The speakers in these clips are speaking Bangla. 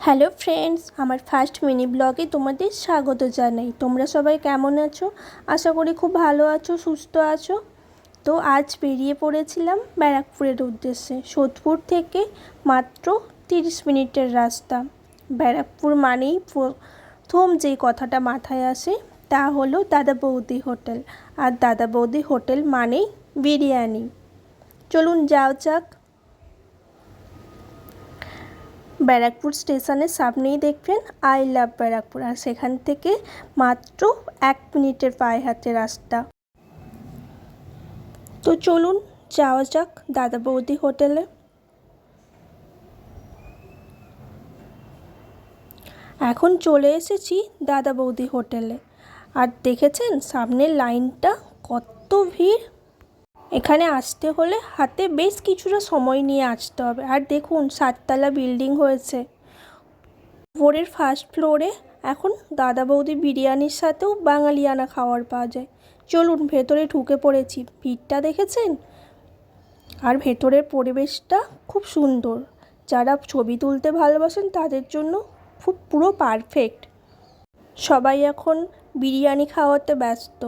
হ্যালো ফ্রেন্ডস, আমার ফার্স্ট মিনি ব্লগে তোমাদের স্বাগত জানাই। তোমরা সবাই কেমন আছো? আশা করি খুব ভালো আছো, সুস্থ আছো। তো আজ বেরিয়ে পড়েছিলাম ব্যারাকপুরের উদ্দেশ্যে। সোদপুর থেকে মাত্র 30 মিনিটের রাস্তা। ব্যারাকপুর মানেই প্রথম যেই কথাটা মাথায় আসে তা হলো দাদা বৌদি হোটেল। আর দাদা বৌদি হোটেল মানেই বিরিয়ানি। চলুন যাও যাক। ব্যারাকপুর স্টেশনের সামনেই দেখবেন আই লাভ ব্যারাকপুর, আর সেখান থেকে মাত্র 1 মিনিটের পায়ে হাঁটে রাস্তা। তো চলুন যাওয়া যাক দাদা বৌদি হোটেলে। এখন চলে এসেছি দাদা বৌদি হোটেলে। আর দেখেছেন সামনের লাইনটা কত ভিড়। এখানে আসতে হলে হাতে বেশ কিছুটা সময় নিয়ে আসতে হবে। আর দেখুন 7তলা বিল্ডিং হয়েছে। উপরের ফার্স্ট ফ্লোরে এখন দাদা বৌদি বিরিয়ানির সাথেও বাঙালিয়ানা খাবার পাওয়া যায়। চলুন ভেতরে ঢুকে পড়েছি। ভিড়টা দেখেছেন? আর ভেতরের পরিবেশটা খুব সুন্দর। যারা ছবি তুলতে ভালোবাসেন তাদের জন্য পুরো পারফেক্ট। সবাই এখন বিরিয়ানি খাওয়াতে ব্যস্ত,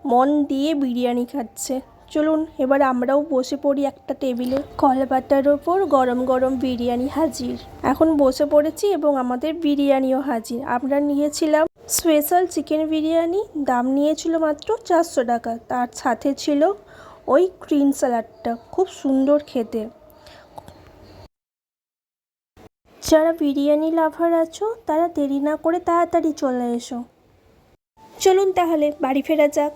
মন দিয়ে বিরিয়ানি খাচ্ছে। চলুন এবার আমরাও বসে পড়ি একটা টেবিলে। কলাপাতার ওপর গরম গরম বিরিয়ানি হাজির। এখন বসে পড়েছি এবং আমাদের বিরিয়ানিও হাজির। আমরা নিয়েছিলাম স্পেশাল চিকেন বিরিয়ানি, দাম নিয়েছিল মাত্র 400 টাকা। তার সাথে ছিল ওই গ্রিন স্যালাডটা, খুব সুন্দর খেতে। যারা বিরিয়ানি লাভার আছো তারা দেরি না করে তাড়াতাড়ি চলে এসো। চলুন তাহলে বাড়ি ফেরা যাক।